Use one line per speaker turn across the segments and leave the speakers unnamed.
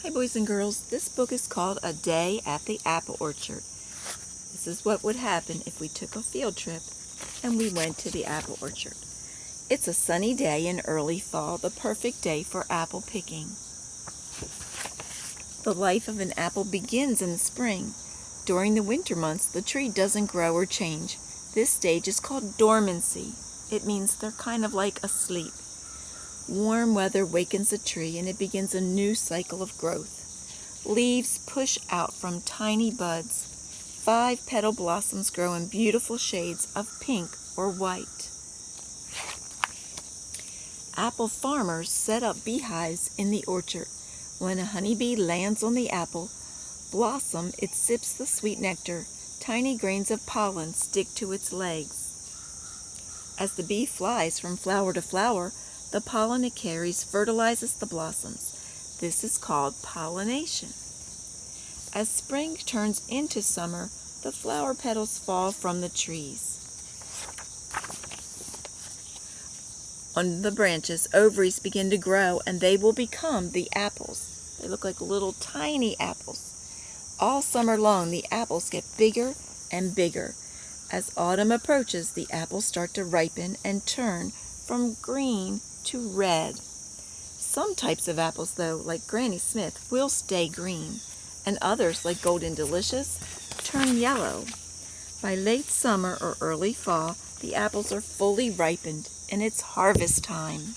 Hi boys and girls, this book is called A Day at the Apple Orchard. This is what would happen if we took a field trip and we went to the apple orchard. It's a sunny day in early fall, the perfect day for apple picking. The life of an apple begins in the spring. During the winter months, the tree doesn't grow or change. This stage is called dormancy. It means they're kind of like asleep. Warm weather wakens a tree and it begins a new cycle of growth. Leaves push out from tiny buds. 5 petal blossoms grow in beautiful shades of pink or white. Apple farmers set up beehives in the orchard. When a honeybee lands on the apple blossom, it sips the sweet nectar. Tiny grains of pollen stick to its legs. As the bee flies from flower to flower, the pollen it carries fertilizes the blossoms. This is called pollination. As spring turns into summer, the flower petals fall from the trees. On the branches, ovaries begin to grow and they will become the apples. They look like little tiny apples. All summer long, the apples get bigger and bigger. As autumn approaches, the apples start to ripen and turn from green to red. Some types of apples, though, like Granny Smith, will stay green, and others, like Golden Delicious, turn yellow. By late summer or early fall, the apples are fully ripened, and it's harvest time.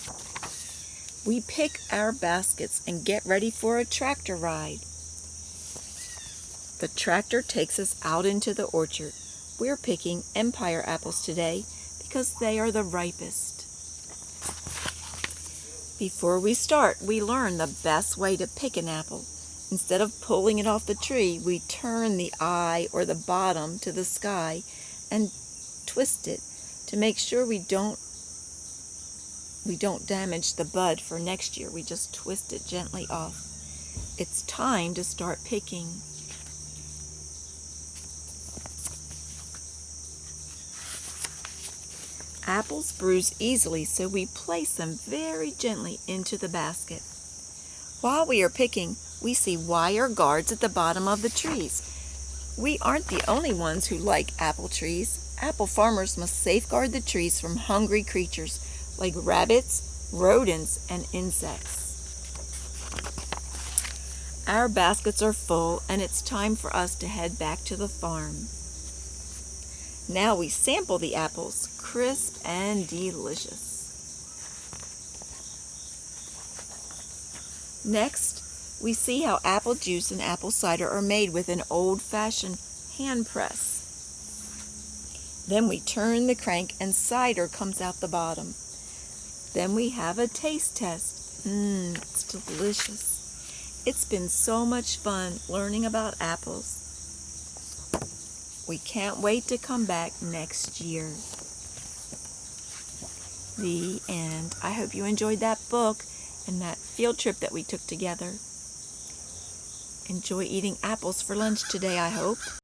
We pick our baskets and get ready for a tractor ride. The tractor takes us out into the orchard. We're picking Empire apples today because they are the ripest. Before we start, we learn the best way to pick an apple. Instead of pulling it off the tree, we turn the eye or the bottom to the sky and twist it to make sure we don't damage the bud for next year. We just twist it gently off. It's time to start picking. Apples bruise easily, so we place them very gently into the basket. While we are picking, we see wire guards at the bottom of the trees. We aren't the only ones who like apple trees. Apple farmers must safeguard the trees from hungry creatures like rabbits, rodents, and insects. Our baskets are full, and it's time for us to head back to the farm. Now we sample the apples, crisp and delicious. Next, we see how apple juice and apple cider are made with an old-fashioned hand press. Then we turn the crank and cider comes out the bottom. Then we have a taste test. It's delicious. It's been so much fun learning about apples. We can't wait to come back next year. The end. I hope you enjoyed that book and that field trip that we took together. Enjoy eating apples for lunch today, I hope.